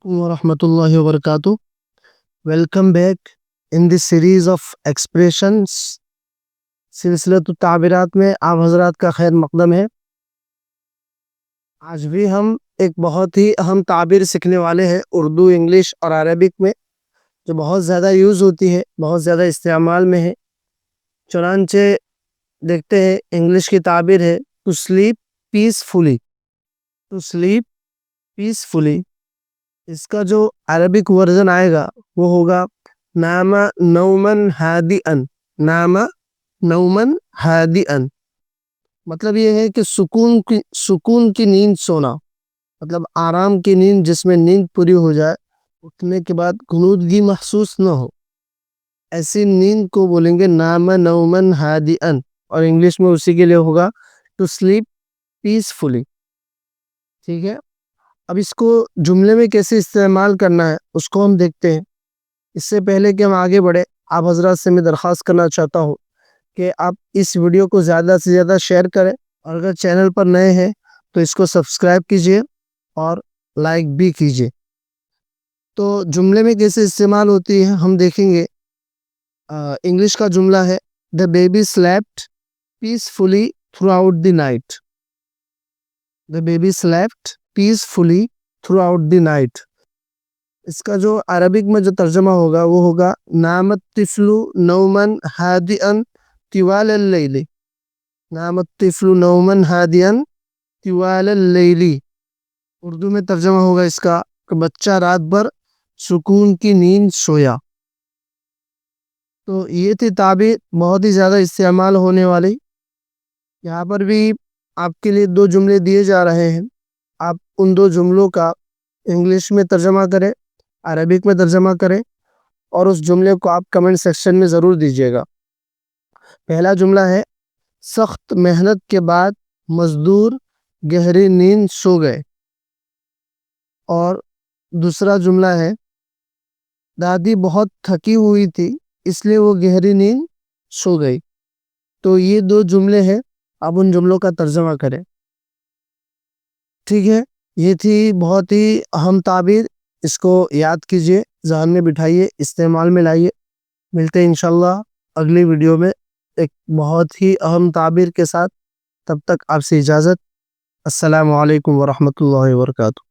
ورحمۃ اللہ وبرکاتہ. Welcome back in this series of expressions. سلسلۃ التعبیرات میں آپ حضرات کا خیر مقدم ہے. آج بھی ہم ایک بہت ہی اہم تعبیر سیکھنے والے ہیں اردو، انگلش اور عربک میں، جو بہت زیادہ یوز ہوتی ہے، بہت زیادہ استعمال میں ہے. چنانچہ دیکھتے ہیں، انگلش کی تعبیر ہے to sleep peacefully. To sleep peacefully. اس کا جو عربک ورژن آئے گا وہ ہوگا نام نومن ہادئن. نام نومن ہادئن مطلب یہ ہے کہ سکون کی نیند سونا، مطلب آرام کی نیند، جس میں نیند پوری ہو جائے، اٹھنے کے بعد غنودگی محسوس نہ ہو، ایسی نیند کو بولیں گے نام نومن ہادئن. اور انگلش میں اسی کے لیے ہوگا ٹو سلیپ پیسفلی. ٹھیک ہے، اب اس کو جملے میں کیسے استعمال کرنا ہے اس کو ہم دیکھتے ہیں. اس سے پہلے کہ ہم آگے بڑھے، آپ حضرات سے میں درخواست کرنا چاہتا ہوں کہ آپ اس ویڈیو کو زیادہ سے زیادہ شیئر کریں، اور اگر چینل پر نئے ہیں تو اس کو سبسکرائب کیجئے اور لائک بھی کیجئے. تو جملے میں کیسے استعمال ہوتی ہے ہم دیکھیں گے. انگلش کا جملہ ہے The baby slept peacefully throughout the night. The baby slept peacefully throughout the night. اس کا جو عربک میں جو ترجمہ ہوگا وہ ہوگا نام الطفل نوما ہادئا طوال اللیل. نام الطفل نوما ہادئا طوال اللیل. اردو میں ترجمہ ہوگا اس کا کہ بچہ رات بھر سکون کی نیند سویا. تو یہ تھی تعبیر بہت ہی زیادہ استعمال ہونے والی. یہاں پر بھی آپ کے لیے دو جملے دیے جا رہے ہیں. آپ ان دو جملوں کا انگلش میں ترجمہ کریں، عربک میں ترجمہ کریں، اور اس جملے کو آپ کمنٹ سیکشن میں ضرور دیجیے گا. پہلا جملہ ہے سخت محنت کے بعد مزدور گہری نیند سو گئے. اور دوسرا جملہ ہے دادی بہت تھکی ہوئی تھی اس لیے وہ گہری نیند سو گئی. تو یہ دو جملے ہیں، آپ ان جملوں کا ترجمہ کریں. ٹھیک ہے، یہ تھی بہت ہی اہم تعبیر. اس کو یاد کیجئے، ذہن میں بٹھائیے، استعمال میں لائیے. ملتے ہیں انشاءاللہ اگلی ویڈیو میں ایک بہت ہی اہم تعبیر کے ساتھ. تب تک آپ سے اجازت. السلام علیکم ورحمۃ اللہ وبرکاتہ.